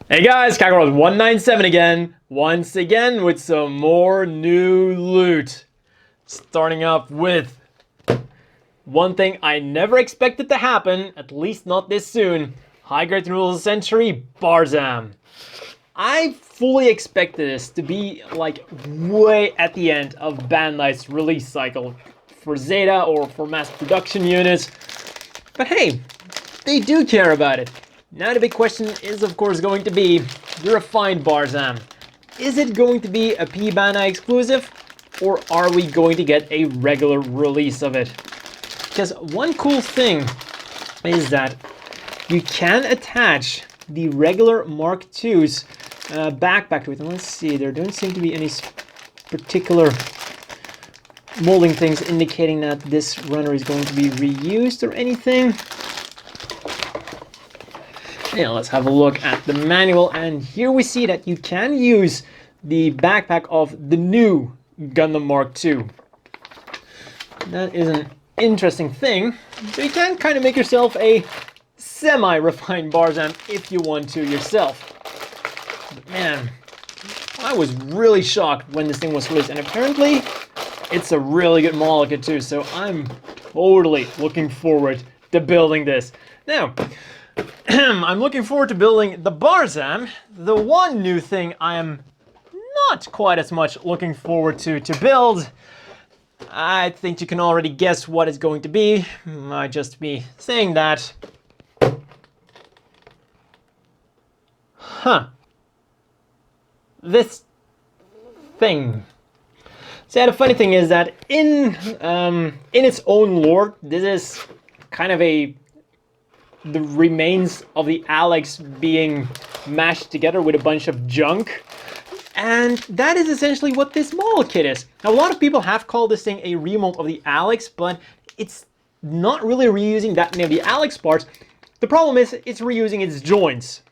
Hey guys, Kakarot197 again, once again with some more new loot. Starting off with one thing I never expected to happen, at least not this soon. High grade rules century, Barzam. I fully expected this to be like way at the end of Bandai's release cycle for Zeta or for mass production units. But hey, they do care about it. Now the big question is of course going to be the refined Barzam. Is it going to be a Bandai exclusive, or are we going to get a regular release of it? Because one cool thing is that you can attach the regular Mark II's backpack to it. And let's see, there don't seem to be any particular molding things indicating that this runner is going to be reused or anything. Yeah, let's have a look at the manual, and here we see that you can use the backpack of the new Gundam Mark II. That is an interesting thing. So you can kind of make yourself a semi-refined Barzam if you want to yourself. But man, I was really shocked when this thing was released, and apparently it's a really good molecule too, so I'm totally looking forward to building this. Now, I'm looking forward to building the Barzam. The one new thing I am not quite as much looking forward to build, I think you can already guess what it's going to be. Might just be saying that. This thing. So yeah, the funny thing is that in its own lore, this is kind of the remains of the Alex being mashed together with a bunch of junk. And that is essentially what this model kit is. Now, a lot of people have called this thing a remold of the Alex, but it's not really reusing that many of the Alex parts. The problem is it's reusing its joints.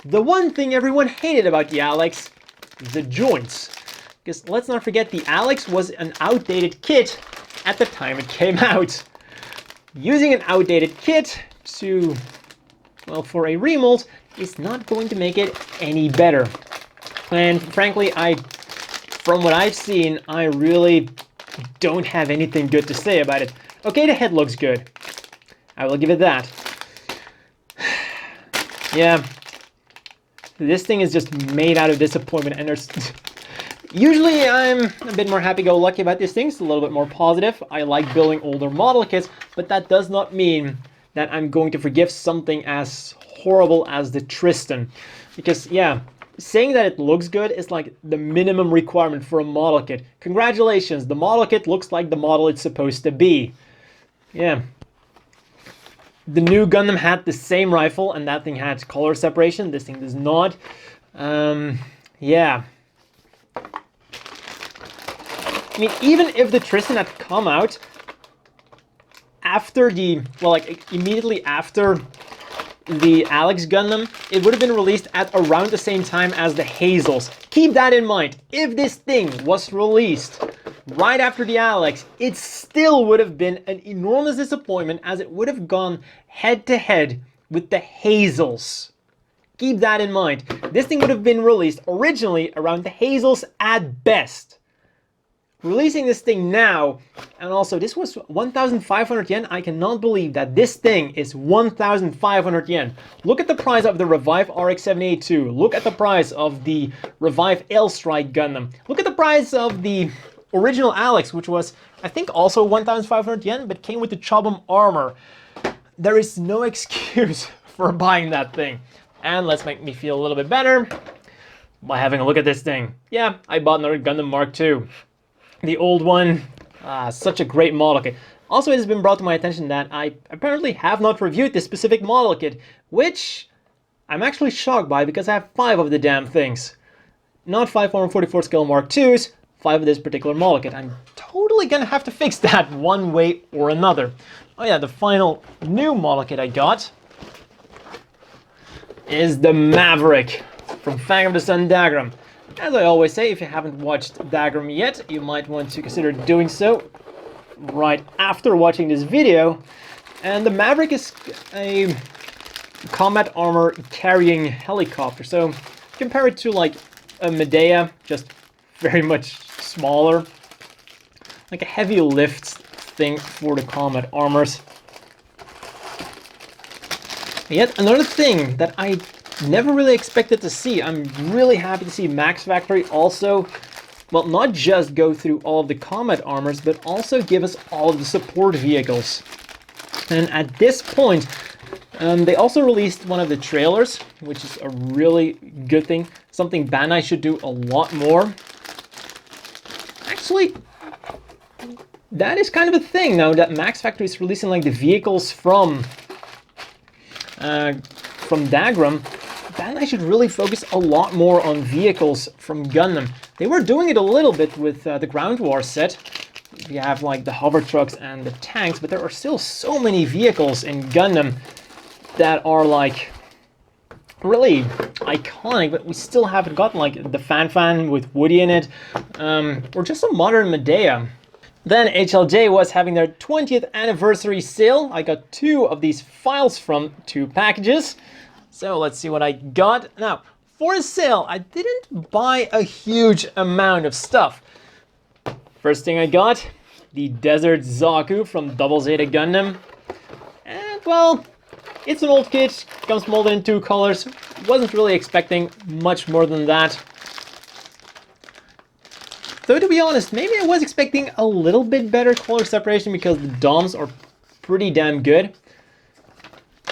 The one thing everyone hated about the Alex, the joints. Because let's not forget, the Alex was an outdated kit at the time it came out. Using an outdated kit for a remold is not going to make it any better. And frankly, from what I've seen, I really don't have anything good to say about it. Okay, the head looks good. I will give it that. Yeah, this thing is just made out of disappointment, and there's... Usually I'm a bit more happy-go-lucky about these things, a little bit more positive. I like building older model kits, but that does not mean that I'm going to forgive something as horrible as the Tristan. Because, yeah, saying that it looks good is like the minimum requirement for a model kit. Congratulations, the model kit looks like the model it's supposed to be. Yeah. The new Gundam had the same rifle, and that thing had color separation. This thing does not. Yeah. I mean, even if the Tristan had come out after immediately after the Alex Gundam, it would have been released at around the same time as the Hazels. Keep that in mind. If this thing was released right after the Alex, it still would have been an enormous disappointment, as it would have gone head to head with the Hazels. Keep that in mind. This thing would have been released originally around the Hazels at best. Releasing this thing now, and also this was 1,500 yen. I cannot believe that this thing is 1,500 yen. Look at the price of the Revive RX-782. Look at the price of the Revive L-Strike Gundam. Look at the price of the original Alex, which was, I think, also 1,500 yen, but came with the Chobham armor. There is no excuse for buying that thing. And let's make me feel a little bit better by having a look at this thing. Yeah, I bought another Gundam Mark II. The old one, such a great model kit. Also, it has been brought to my attention that I apparently have not reviewed this specific model kit, which I'm actually shocked by, because I have 5 of the damn things. Not 5 144 scale Mark IIs, 5 of this particular model kit. I'm totally gonna have to fix that one way or another. Oh yeah, the final new model kit I got is the Maverick from Fang of the Sun Dougram. As I always say, if you haven't watched Dougram yet, you might want to consider doing so right after watching this video. And the Maverick is a combat armor carrying helicopter. So compare it to like a Medea, just very much smaller. Like a heavy lift thing for the combat armors. Yet another thing that I never really expected to see. I'm really happy to see Max Factory also, well, not just go through all of the combat armors, but also give us all of the support vehicles. And at this point, they also released one of the trailers, which is a really good thing. Something Bandai should do a lot more. Actually, that is kind of a thing now that Max Factory is releasing like the vehicles from Dougram. Bandai should really focus a lot more on vehicles from Gundam. They were doing it a little bit with the Ground War set. We have like the hover trucks and the tanks, but there are still so many vehicles in Gundam that are like really iconic, but we still haven't gotten like the Fan with Woody in it, or just a modern Medea. Then HLJ was having their 20th anniversary sale. I got 2 of these files from 2 packages. So let's see what I got. Now, for the sale, I didn't buy a huge amount of stuff. First thing I got, the Desert Zaku from Double Zeta Gundam. And well, it's an old kit, comes molded in 2 colors. Wasn't really expecting much more than that. Though to be honest, maybe I was expecting a little bit better color separation because the DOMs are pretty damn good.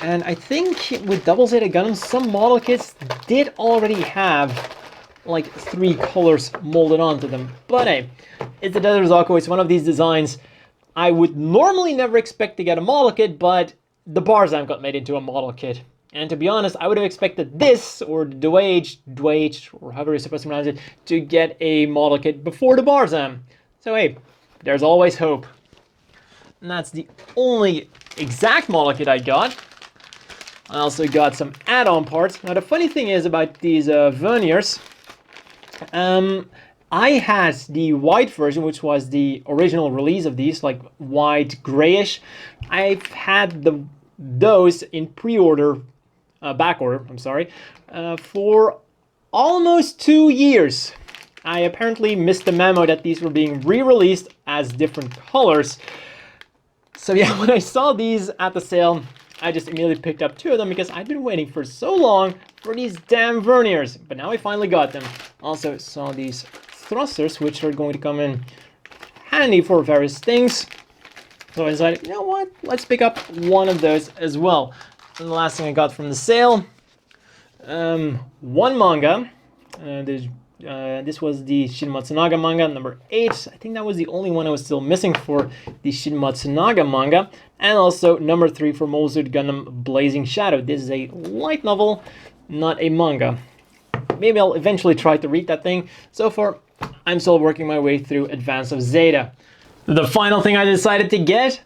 And I think with Double Zeta Gundam, some model kits did already have like 3 colors molded onto them. But hey, it's a Desert Zaku, it's one of these designs I would normally never expect to get a model kit, but the Barzam got made into a model kit. And to be honest, I would have expected this, or the Dwage, or however you're supposed to pronounce it, to get a model kit before the Barzam. So hey, there's always hope. And that's the only exact model kit I got. I also got some add-on parts. Now the funny thing is about these verniers, I had the white version, which was the original release of these, like white grayish. I've had those in pre-order, back order, I'm sorry, for almost 2 years. I apparently missed the memo that these were being re-released as different colors. So yeah, when I saw these at the sale, I just immediately picked up 2 of them because I'd been waiting for so long for these damn verniers. But now I finally got them. Also saw these thrusters, which are going to come in handy for various things. So I decided, you know what, let's pick up one of those as well. And the last thing I got from the sale, one manga. This was the Shin Matsunaga manga, number 8. I think that was the only one I was still missing for the Shin Matsunaga manga. And also number 3 for Mobile Suit Gundam Blazing Shadow. This is a light novel, not a manga. Maybe I'll eventually try to read that thing. So far, I'm still working my way through Advance of Zeta. The final thing I decided to get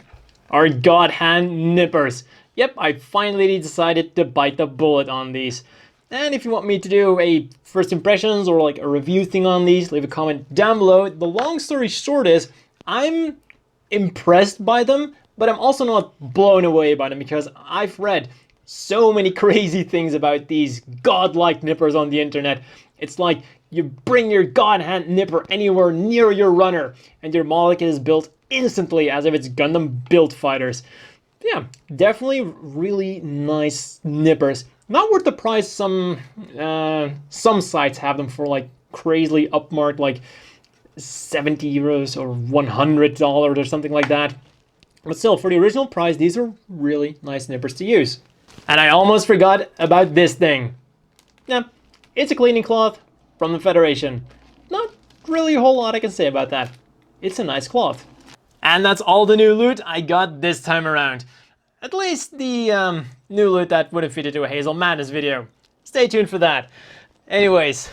are God Hand Nippers. Yep, I finally decided to bite the bullet on these. And if you want me to do a first impressions or like a review thing on these, leave a comment down below. The long story short is, I'm impressed by them, but I'm also not blown away by them because I've read so many crazy things about these godlike nippers on the internet. It's like you bring your God Hand Nipper anywhere near your runner and your model kit is built instantly as if it's Gundam built fighters. Yeah, definitely really nice nippers. Not worth the price. Some sites have them for like crazily upmarked, like 70 euros or $100 or something like that. But still, for the original price, these are really nice nippers to use. And I almost forgot about this thing. Yeah, it's a cleaning cloth from the Federation. Not really a whole lot I can say about that. It's a nice cloth. And that's all the new loot I got this time around. At least the new loot that would have fit into a Hazel Madness video. Stay tuned for that. Anyways,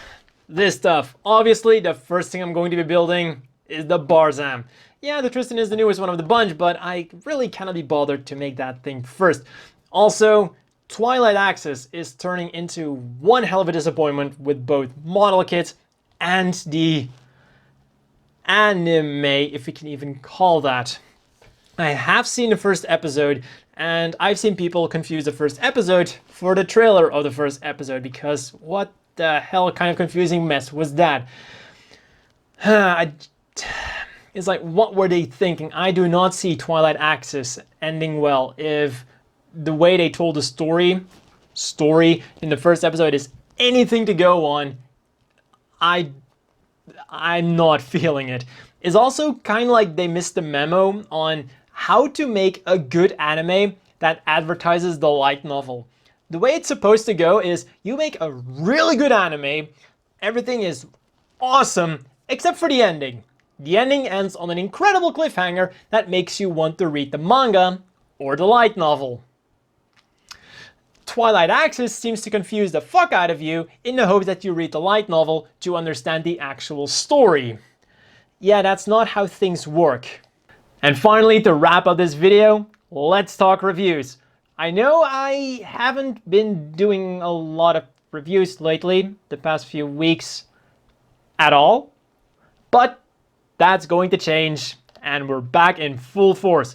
this stuff. Obviously, the first thing I'm going to be building is the Barzam. Yeah, the Tristan is the newest one of the bunch, but I really cannot be bothered to make that thing first. Also, Twilight Axis is turning into one hell of a disappointment with both model kits and the anime, if we can even call that. I have seen the first episode, and I've seen people confuse the first episode for the trailer of the first episode, because what the hell kind of confusing mess was that? It's like, what were they thinking? I do not see Twilight Axis ending well if the way they told the story in the first episode is anything to go on. I'm not feeling it. It's also kind of like they missed the memo on how to make a good anime that advertises the light novel. The way it's supposed to go is you make a really good anime, everything is awesome, except for the ending. The ending ends on an incredible cliffhanger that makes you want to read the manga or the light novel. Twilight Axis seems to confuse the fuck out of you in the hope that you read the light novel to understand the actual story. Yeah, that's not how things work. And finally, to wrap up this video, let's talk reviews. I know I haven't been doing a lot of reviews lately, the past few weeks at all, but that's going to change, and we're back in full force.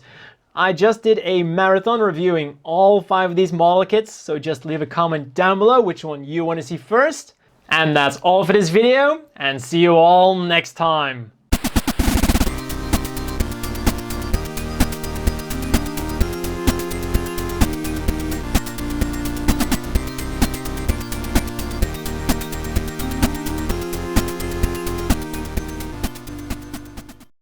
I just did a marathon reviewing all 5 of these model kits, so just leave a comment down below which one you want to see first. And that's all for this video, and see you all next time.